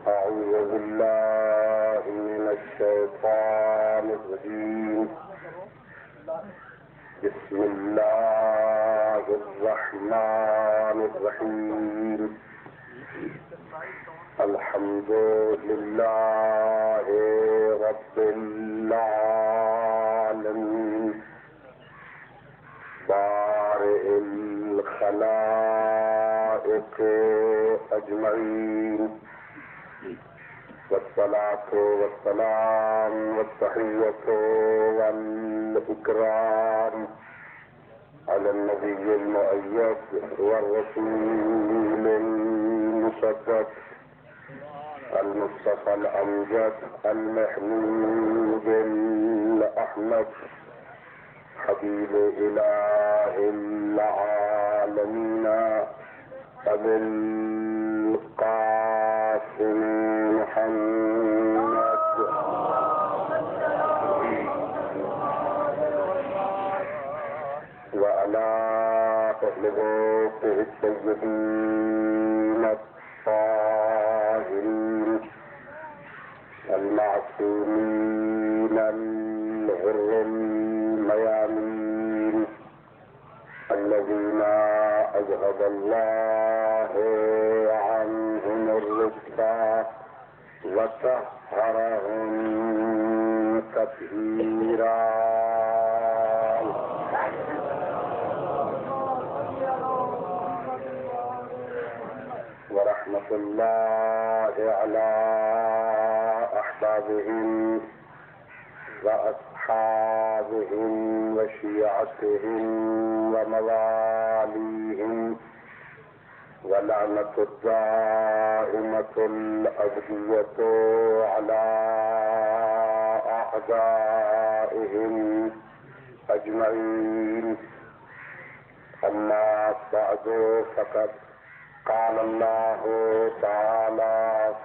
أعوذ بالله من الشيطان الرجيم. بسم الله الرحمن الرحيم. الحمد لله رب العالمين بارئ الخلائق أجمعين، والصلاة والسلام والتحية والإكرام على النبي المؤيد والرسول المصدق المصطفى الأمجد المحمود الأحمد حبيب إله العالمين أبي القاسم محمد وعلى أهل بيته الطيبين الطاهرين المعصومين الغر الميامين الذين أذهب الله عنهم الرجس وطهرهم تطهيرا. ورحمة الله على أحبابهم وأصحابهم وشيعتهم ومواليهم، ولعنة الدائمة الأبدية على أعدائهم أجمعين. أما بعد، فقد قال الله تعالى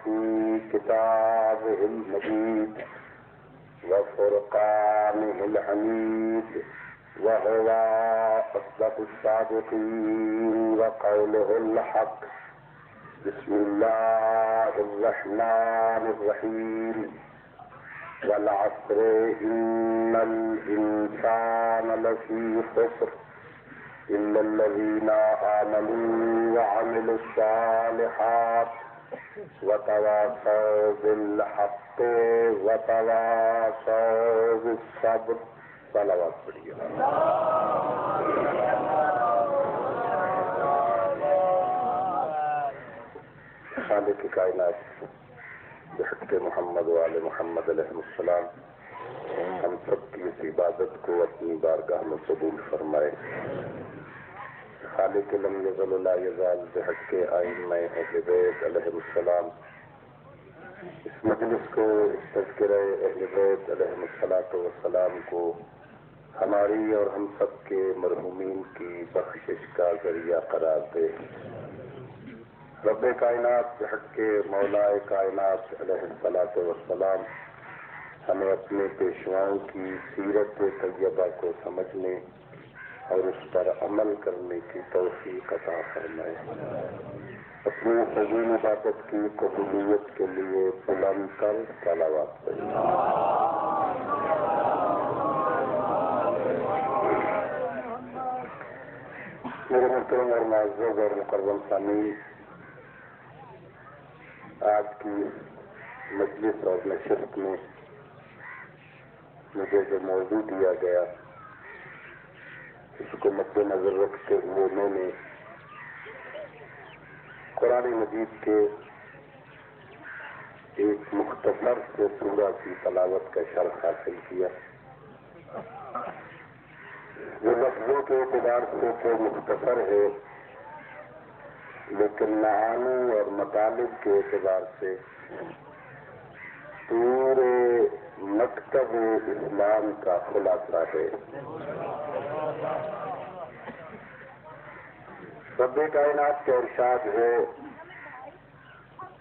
في كتابه المجيد وفرقانه الحميد، وهو أصدق الصادقين وقوله الحق. بسم الله الرحمن الرحيم. والعصر إن الإنسان لفي خسر إلا الذين آمنوا وعملوا الصالحات وتواصوا بالحق وتواصوا بالصبر. صلوات پڑھیے. خالق کائنات بحق محمد وآل محمد علیہ السلام ہم سب کی اس عبادت کو اپنی بارگاہ میں قبول فرمائے. خالق لم یزل لا یزال بحق ائمہ اہل بیت علیہ السلام اس مجلس کو، اس تذکرہ اہل بیت علیہ السلام کو ہماری اور ہم سب کے مرحومین کی بخشش کا ذریعہ قرار دے. رب کائنات بحق مولا کائنات علیہ السلام ہمیں اپنے پیشواؤں کی سیرت طیبہ کو سمجھنے اور اس پر عمل کرنے کی توفیق عطا فرمائے. اپنی فضیل عبادت کی قبولیت کے لیے بلند تر صلوات پڑھیں. میرے محترم اور معزز اور مکرم سامعین، آج کی مجلس اور نشست میں مجھے جو موضوع دیا گیا اس کو مد نظر رکھتے ہوئے میں نے قرآن مجید کے ایک مختصر سے سورہ کی تلاوت کا شرح حاصل کیا. جو لفظوں کے اعتبار سے تو مختصر ہے، لیکن معانی اور مطالب کے اعتبار سے پورے مکتب اسلام کا خلاصہ ہے. رب کائنات کا ارشاد ہے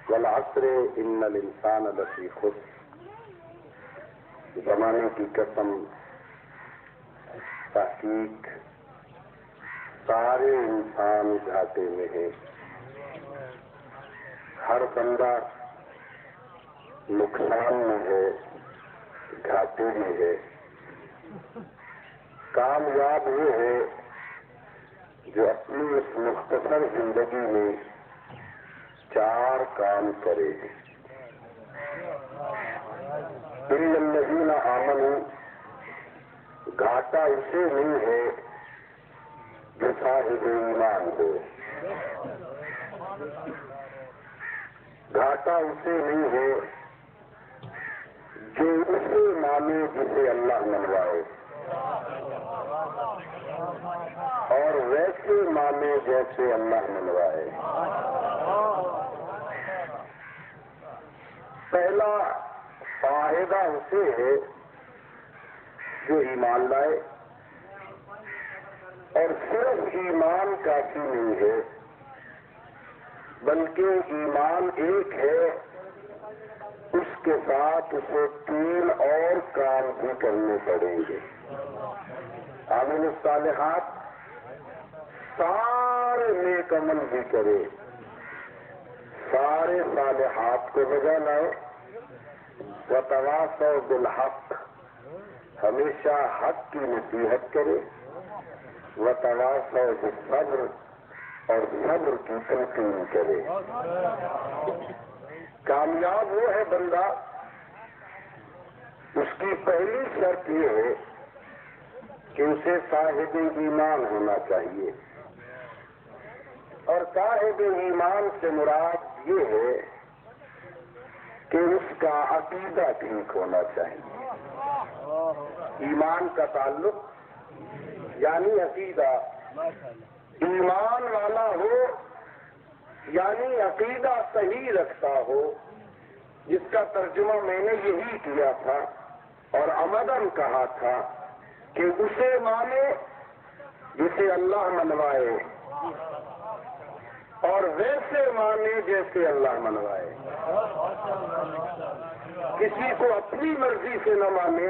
والعصر ان الانسان لفی خسر. زمانے کی قسم، تحقیق سارے انسان گھاٹے میں ہیں. ہر بندہ نقصان میں ہے، گھاٹے میں ہے۔ کامیاب وہ ہے جو اپنی اس مختصر زندگی میں 4 کام کرے۔ اِنَّ الَّذِينَ آمَنُوا، گھاٹا اسے نہیں ہے جو صاحب ایمان ہو، گھاٹا اسے نہیں ہے جو اسے مانے جسے اللہ منوائے، اور ویسے مانے جیسے اللہ منوائے۔ پہلا فائدہ اسے ہے جو ایمان لائے، اور صرف ایمان کافی نہیں ہے، بلکہ ایمان ایک ہے، اس کے ساتھ اسے 3 اور کام بھی کرنے پڑیں گے۔ عامل الصالحات، سارے نیک عمل بھی کرے، سارے صالحات کو بجا لائے، وتواصوا بالحق، ہمیشہ حق کی نصیحت کرے، وتواصوا بالصبر، اور صبر کی تلقین کرے۔ کامیاب وہ ہے بندہ، اس کی پہلی شرط یہ ہے کہ اسے صاحب ایمان ہونا چاہیے، اور صاحب ایمان سے مراد یہ ہے کہ اس کا عقیدہ ٹھیک ہونا چاہیے۔ ایمان کا تعلق یعنی عقیدہ، ایمان والا ہو یعنی عقیدہ صحیح رکھتا ہو، جس کا ترجمہ میں نے یہی کیا تھا اور عمدن کہا تھا کہ اسے مانے جسے اللہ منوائے، اور ویسے مانے جیسے اللہ منوائے۔ کسی کو اپنی مرضی سے نہ مانے،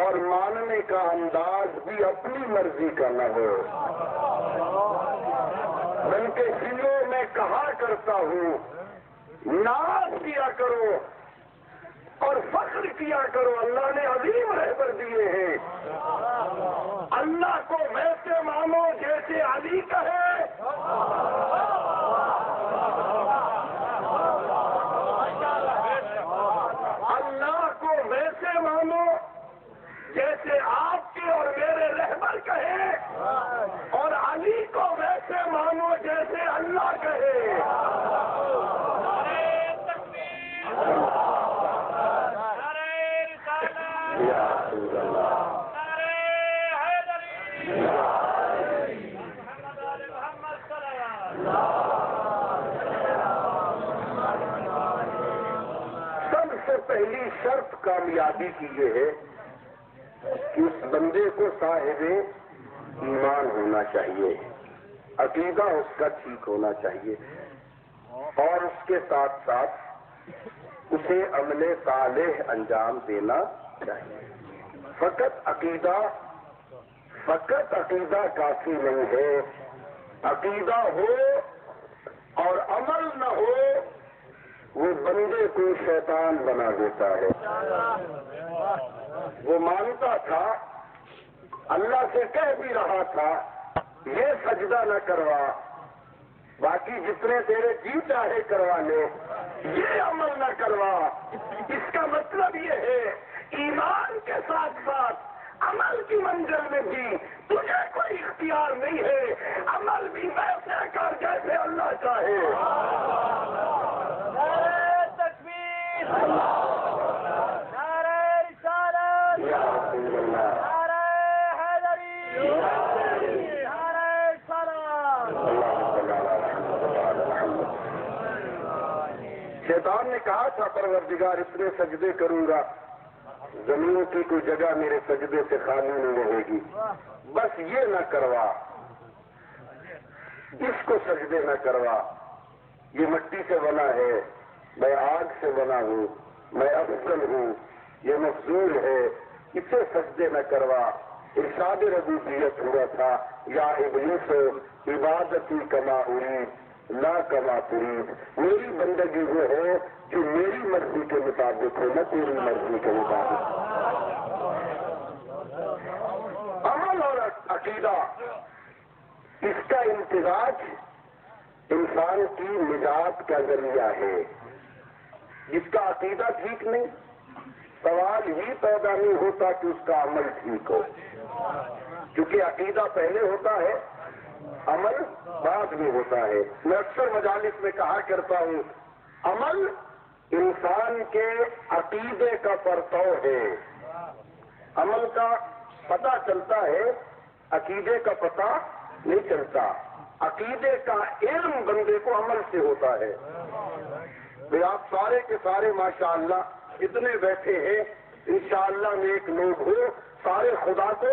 اور ماننے کا انداز بھی اپنی مرضی کا نہ ہو، بلکہ دلوں میں کہا کرتا ہوں ناز کیا کرو اور فخر کیا کرو، اللہ نے عظیم رہبر دیے ہیں، اللہ کو ویسے مانو جیسے علی کہے، اللہ کو ویسے مانو جیسے آپ کے اور میرے رہبر کہے، اور علی کو ویسے مانو جیسے اللہ کہے۔ سب سے پہلی شرط کامیابی کی یہ ہے کہ اس بندے کو صاحب ایمان ہونا چاہیے، عقیدہ اس کا ٹھیک ہونا چاہیے، اور اس کے ساتھ ساتھ اسے عمل صالح انجام دینا چاہیے۔ فقط عقیدہ کافی نہیں ہے، عقیدہ ہو اور عمل نہ ہو، وہ بندے کو شیطان بنا دیتا ہے۔ وہ مانتا تھا، اللہ سے کہہ بھی رہا تھا یہ سجدہ نہ کروا، باقی جتنے تیرے جی چاہے کروا لے، یہ عمل نہ کروا۔ اس کا مطلب یہ ہے ایمان کے ساتھ ساتھ عمل کی منزل میں بھی تجھے کوئی اختیار نہیں ہے، عمل بھی ویسے کر جیسے اللہ چاہے۔ نعرہ تکبیر، نعرہ رسالت، نعرہ حیدری، نعرہ سلام۔ شیطان نے کہا تھا پروردگار اتنے سجدے کروں گا، زمین کی کوئی جگہ میرے سجدے سے خالی نہیں رہے گی، بس یہ نہ کروا، اس کو سجدے نہ کروا، یہ مٹی سے بنا ہے، میں آگ سے بنا ہوں، میں افضل ہوں، یہ مفضول ہے، اسے سجدے نہ کروا۔ ارشاد ربوبیت ہوا تھا یا ابلیس عبادتی کما ارید لا کما ترید، میری بندگی وہ ہے جو میری مرضی کے مطابق ہو، نہ تیری مرضی کے مطابق۔ عمل اور عقیدہ، اس کا امتزاج انسان کی نجات کا ذریعہ ہے۔ جس کا عقیدہ ٹھیک نہیں، سوال ہی پیدا نہیں ہوتا کہ اس کا عمل ٹھیک ہو، کیونکہ عقیدہ پہلے ہوتا ہے، عمل بعد میں ہوتا ہے۔ میں اکثر مجالس میں کہا کرتا ہوں، عمل انسان کے عقیدے کا پرتو ہے۔ عمل کا پتہ چلتا ہے، عقیدے کا پتہ نہیں چلتا۔ عقیدے کا علم بندے کو عمل سے ہوتا ہے۔ آپ سارے کے سارے ماشاءاللہ اتنے بیٹھے ہیں، انشاءاللہ نیک لوگ ہو، سارے خدا کو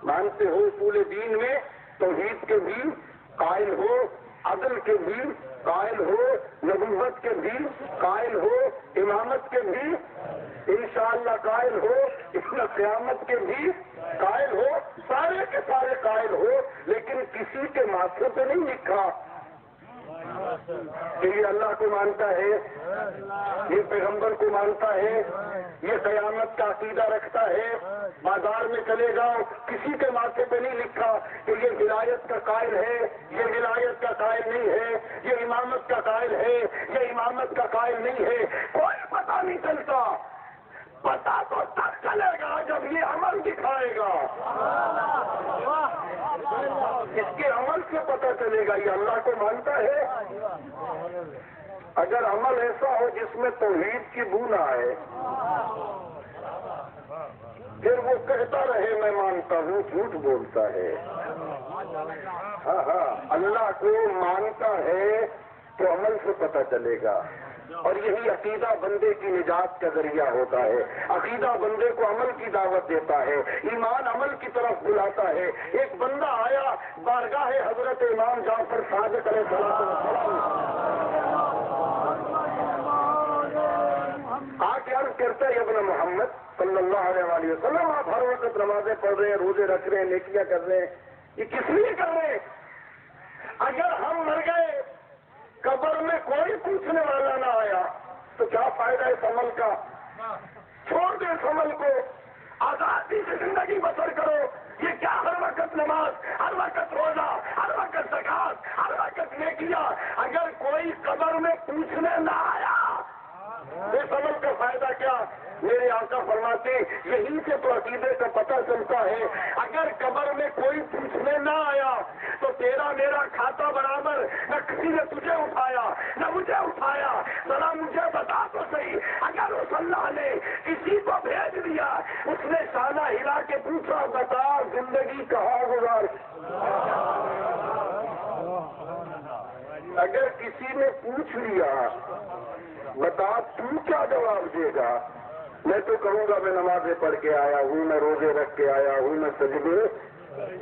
مانتے ہو، اصول دین میں توحید کے بھی قائل ہو، عدل کے بھی قائل ہو، نبوت کے بھی قائل ہو، امامت کے بھی انشاءاللہ قائل ہو، قیامت کے بھی قائل ہو، سارے کے سارے قائل ہو، لیکن کسی کے ماتھے پہ نہیں لکھا کہ یہ اللہ کو مانتا ہے، یہ پیغمبر کو مانتا ہے، یہ قیامت کا عقیدہ رکھتا ہے۔ بازار میں چلے جاؤ، کسی کے ماتھے پہ نہیں لکھا کہ یہ ولایت کا قائل ہے، یہ ولایت کا قائل نہیں ہے، یہ امامت کا قائل ہے، یہ امامت کا قائل نہیں ہے، کوئی پتہ نہیں چلتا۔ پتہ تو تب چلے گا جب یہ عمل دکھائے گا، اس کے عمل سے پتہ چلے گا یہ اللہ کو مانتا ہے۔ اگر عمل ایسا ہو جس میں توحید کی بو نہ آئے، پھر وہ کہتا رہے میں مانتا ہوں، جھوٹ بولتا ہے۔ ہاں، اللہ کو مانتا ہے تو عمل سے پتہ چلے گا، اور یہی عقیدہ بندے کی نجات کا ذریعہ ہوتا ہے۔ عقیدہ بندے کو عمل کی دعوت دیتا ہے، ایمان عمل کی طرف بلاتا ہے۔ ایک بندہ آیا بارگاہ حضرت امام جعفر صادق علیہ السلام، آ کے عرض کرتے ہیں ابن محمد صلی اللہ علیہ وآلہ وسلم، آپ ہر وقت نمازیں پڑھ رہے ہیں، روزے رکھ رہے ہیں، نیکیاں کر رہے ہیں، یہ کس لیے کر رہے ہیں؟ اگر ہم مر گئے، قبر میں کوئی پوچھنے والا نہ آیا تو کیا فائدہ اس عمل کا؟ چھوڑ دے اس عمل کو، آزادی سے زندگی بسر کرو۔ یہ کیا ہر وقت نماز، ہر وقت روزہ، ہر وقت زکات، ہر وقت نیکیاں، اگر کوئی قبر میں پوچھنے نہ آیا اس عمل کا فائدہ کیا؟ میرے آقا فرماتے یہیں سے تو عقیدے کا پتہ چلتا ہے۔ اگر قبر میں کوئی پوچھنے نہ آیا تو تیرا میرا کھاتا برابر، نہ کسی نے تجھے اٹھایا نہ مجھے اٹھایا، ذرا مجھے بتا تو صحیح، اگر اس اللہ نے کسی کو بھیج دیا، اس نے شانہ ہلا کے پوچھا بتا زندگی کہاں گزار، اگر کسی نے پوچھ لیا بتا تو کیا جواب دے گا؟ میں تو کہوں گا میں نمازیں پڑھ کے آیا ہوں، میں روزے رکھ کے آیا ہوں، میں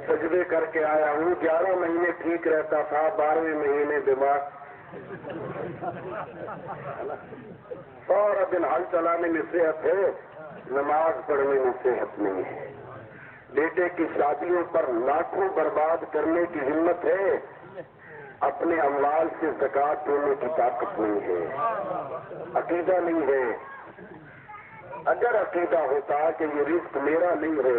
سجدے کر کے آیا ہوں، 11 مہینے ٹھیک رہتا تھا، 12ویں مہینے بیمار، سارا دن ہل چلانے میں صحت ہے، نماز پڑھنے میں صحت نہیں ہے، بیٹے کی شادیوں پر لاکھوں برباد کرنے کی ہمت ہے، اپنے اموال سے زکات دینے کی طاقت نہیں ہے، عقیدہ نہیں ہے۔ اگر عقیدہ ہوتا کہ یہ رزق میرا نہیں ہے،